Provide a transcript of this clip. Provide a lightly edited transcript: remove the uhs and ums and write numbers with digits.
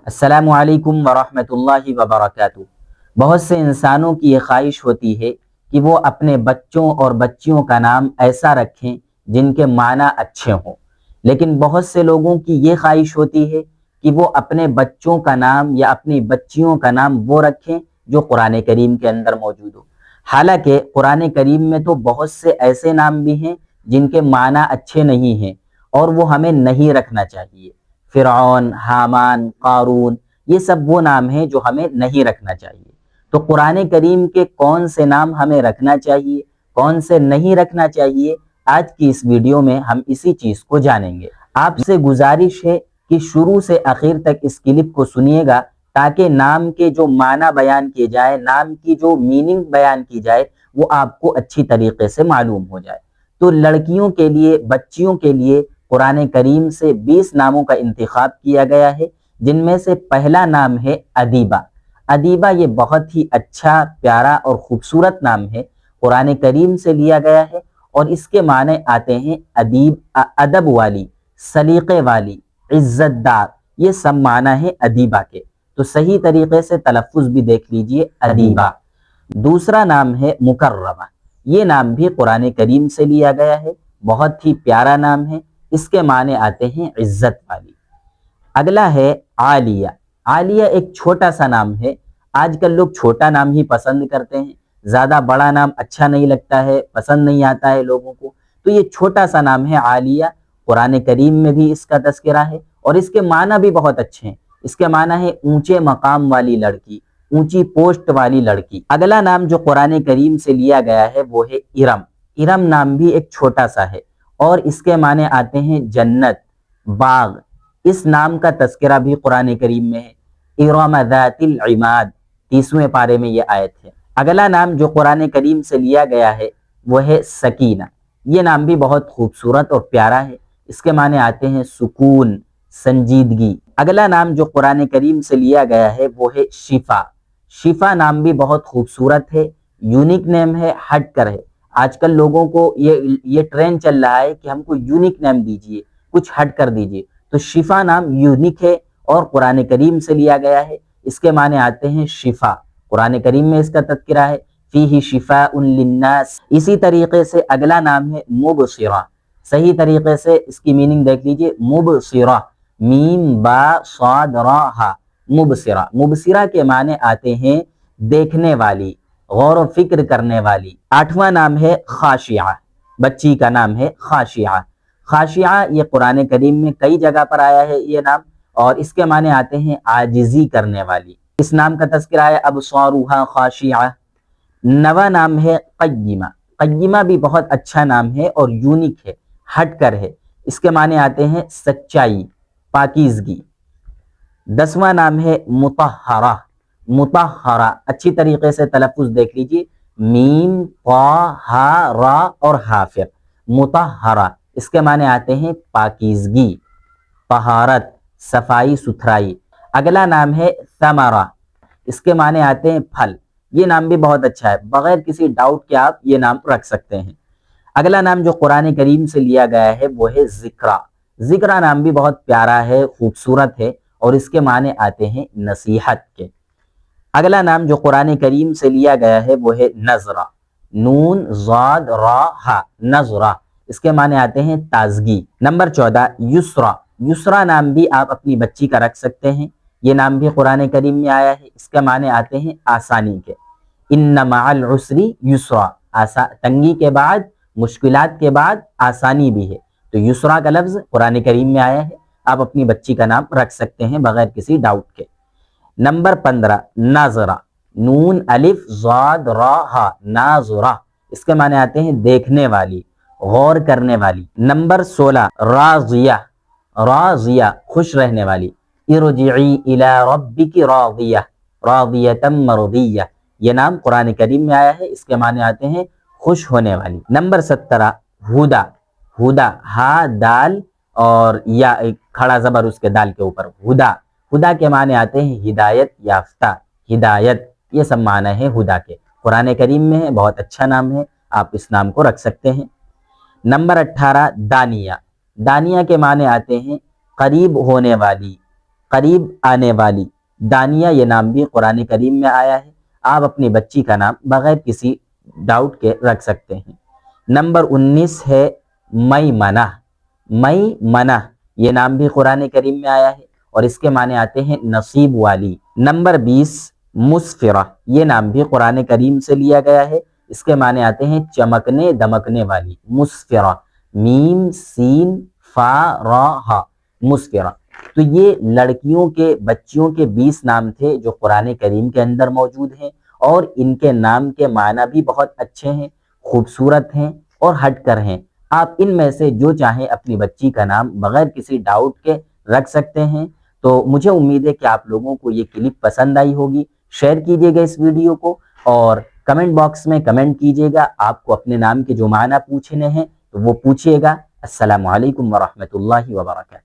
السلام علیکم ورحمۃ اللہ وبرکاتہ۔ بہت سے انسانوں کی یہ خواہش ہوتی ہے کہ وہ اپنے بچوں اور بچیوں کا نام ایسا رکھیں جن کے معنی اچھے ہوں، لیکن بہت سے لوگوں کی یہ خواہش ہوتی ہے کہ وہ اپنے بچوں کا نام یا اپنی بچیوں کا نام وہ رکھیں جو قرآن کریم کے اندر موجود ہو۔ حالانکہ قرآن کریم میں تو بہت سے ایسے نام بھی ہیں جن کے معنی اچھے نہیں ہیں اور وہ ہمیں نہیں رکھنا چاہیے۔ فرعون، حامان، قارون، یہ سب وہ نام ہیں جو ہمیں نہیں رکھنا چاہیے۔ تو قرآن کریم کے کون سے نام ہمیں رکھنا چاہیے، کون سے نہیں رکھنا چاہیے، آج کی اس ویڈیو میں ہم اسی چیز کو جانیں گے۔ آپ سے گزارش ہے کہ شروع سے آخر تک اس کلپ کو سنیے گا تاکہ نام کے جو معنی بیان کیے جائے، نام کی جو میننگ بیان کی جائے، وہ آپ کو اچھی طریقے سے معلوم ہو جائے۔ تو لڑکیوں کے لیے، بچیوں کے لیے قرآن کریم سے 20 ناموں کا انتخاب کیا گیا ہے، جن میں سے پہلا نام ہے ادیبہ۔ ادیبہ یہ بہت ہی اچھا، پیارا اور خوبصورت نام ہے، قرآن کریم سے لیا گیا ہے اور اس کے معنی آتے ہیں ادیب، ادب والی، سلیقے والی، عزت دار، یہ سب معنی ہے ادیبہ کے۔ تو صحیح طریقے سے تلفظ بھی دیکھ لیجئے، ادیبہ۔ دوسرا نام ہے مکرمہ۔ یہ نام بھی قرآن کریم سے لیا گیا ہے، بہت ہی پیارا نام ہے، اس کے معنی آتے ہیں عزت والی۔ اگلا ہے عالیہ۔ عالیہ ایک چھوٹا سا نام ہے، آج کل لوگ چھوٹا نام ہی پسند کرتے ہیں، زیادہ بڑا نام اچھا نہیں لگتا ہے، پسند نہیں آتا ہے لوگوں کو، تو یہ چھوٹا سا نام ہے عالیہ۔ قرآن کریم میں بھی اس کا تذکرہ ہے اور اس کے معنی بھی بہت اچھے ہیں۔ اس کے معنی ہے اونچے مقام والی لڑکی، اونچی پوسٹ والی لڑکی۔ اگلا نام جو قرآن کریم سے لیا گیا ہے وہ ہے ارم۔ ارم نام بھی ایک چھوٹا سا ہے اور اس کے معنی آتے ہیں جنت، باغ۔ اس نام کا تذکرہ بھی قرآن کریم میں ہے، ارم ذات العماد، 30ویں پارے میں یہ آیت ہے۔ اگلا نام جو قرآن کریم سے لیا گیا ہے وہ ہے سکینہ۔ یہ نام بھی بہت خوبصورت اور پیارا ہے، اس کے معنی آتے ہیں سکون، سنجیدگی۔ اگلا نام جو قرآن کریم سے لیا گیا ہے وہ ہے شفا۔ شفا نام بھی بہت خوبصورت ہے، یونیک نیم ہے، ہٹ کر ہے۔ آج کل لوگوں کو یہ ٹرینڈ چل رہا ہے کہ ہم کو یونیک نیم دیجئے، کچھ ہٹ کر دیجئے، تو شفا نام یونیک ہے اور قرآن کریم سے لیا گیا ہے، اس کے معنی آتے ہیں شفا۔ قرآن کریم میں اس کا تذکرہ ہے، فیہ شفاء للناس۔ اسی طریقے سے اگلا نام ہے مبصرہ۔ صحیح طریقے سے اس کی میننگ دیکھ لیجئے، مبصرہ، میم با صاد را ہا، مبصرہ۔ مبصرہ کے معنی آتے ہیں دیکھنے والی، غور و فکر کرنے والی۔ 8واں نام ہے خاشعہ۔ بچی کا نام ہے خاشعہ۔ خاشعہ یہ قرآن کریم میں کئی جگہ پر آیا ہے یہ نام، اور اس کے معنی آتے ہیں عاجزی کرنے والی۔ اس نام کا تذکرہ ہے ابصارها خاشعہ۔ 9واں نام ہے قیمہ۔ قیمہ بھی بہت اچھا نام ہے اور یونیک ہے، ہٹ کر ہے، اس کے معنی آتے ہیں سچائی، پاکیزگی۔ 10واں نام ہے مطہرہ۔ مطہرہ اچھی طریقے سے تلفظ دیکھ لیجئے، میم طا ہا را اور حافظ، مطہرہ، اس کے معنی آتے ہیں پاکیزگی، طہارت، صفائی ستھرائی۔ اگلا نام ہے ثمرہ۔ اس کے معنی آتے ہیں پھل۔ یہ نام بھی بہت اچھا ہے، بغیر کسی ڈاؤٹ کے آپ یہ نام رکھ سکتے ہیں۔ اگلا نام جو قرآن کریم سے لیا گیا ہے وہ ہے ذکرہ۔ ذکرہ نام بھی بہت پیارا ہے، خوبصورت ہے اور اس کے معنی آتے ہیں نصیحت کے۔ اگلا نام جو قرآن کریم سے لیا گیا ہے وہ ہے نظرہ۔ نون ضاد را ہا، نظرہ، اس کے معنی آتے ہیں تازگی۔ نمبر 14 یسرا۔ یسرا نام بھی آپ اپنی بچی کا رکھ سکتے ہیں، یہ نام بھی قرآن کریم میں آیا ہے، اس کے معنی آتے ہیں آسانی کے۔ ان مع العسر یسرا، تنگی کے بعد، مشکلات کے بعد آسانی بھی ہے، تو یسرا کا لفظ قرآن کریم میں آیا ہے، آپ اپنی بچی کا نام رکھ سکتے ہیں بغیر کسی ڈاؤٹ کے۔ نمبر 15 ناظرہ۔ نون الف ضاد را ہا، ناظرہ، اس کے معنی آتے ہیں دیکھنے والی، غور کرنے والی۔ نمبر 16 راضیہ۔ راضیہ خوش رہنے والی، ارجعی الی ربک راضیہ، راضیۃ مرضیہ، یہ نام قرآن کریم میں آیا ہے، اس کے معنی آتے ہیں خوش ہونے والی۔ نمبر 17 ہدا۔ ہدا، ہا دال اور یا کھڑا زبر اس کے دال کے اوپر، ہدا۔ ہدا کے معنی آتے ہیں ہدایت یافتہ، ہدایت، یہ سب معنی ہے ہدا کے، قرآن کریم میں ہے، بہت اچھا نام ہے، آپ اس نام کو رکھ سکتے ہیں۔ نمبر 18 دانیہ۔ دانیہ کے معنی آتے ہیں قریب ہونے والی، قریب آنے والی، دانیہ یہ نام بھی قرآن کریم میں آیا ہے، آپ اپنی بچی کا نام بغیر کسی ڈاؤٹ کے رکھ سکتے ہیں۔ نمبر 19 ہے میمنہ، میمنہ یہ نام بھی قرآن کریم میں آیا ہے اور اس کے معنی آتے ہیں نصیب والی۔ نمبر 20 مسفرہ، یہ نام بھی قرآن کریم سے لیا گیا ہے، اس کے معنی آتے ہیں چمکنے دمکنے والی، مسفرہ، میم سین فا را ہا، مسفرہ۔ تو یہ لڑکیوں کے بچیوں کے 20 نام تھے جو قرآن کریم کے اندر موجود ہیں، اور ان کے نام کے معنی بھی بہت اچھے ہیں، خوبصورت ہیں اور ہٹ کر ہیں۔ آپ ان میں سے جو چاہیں اپنی بچی کا نام بغیر کسی ڈاؤٹ کے رکھ سکتے ہیں۔ تو مجھے امید ہے کہ آپ لوگوں کو یہ کلپ پسند آئی ہوگی۔ شیئر کیجیے گا اس ویڈیو کو اور کمنٹ باکس میں کمنٹ کیجیے گا، آپ کو اپنے نام کے جو معنی پوچھنے ہیں تو وہ پوچھیے گا۔ السلام علیکم ورحمۃ اللہ وبرکاتہ۔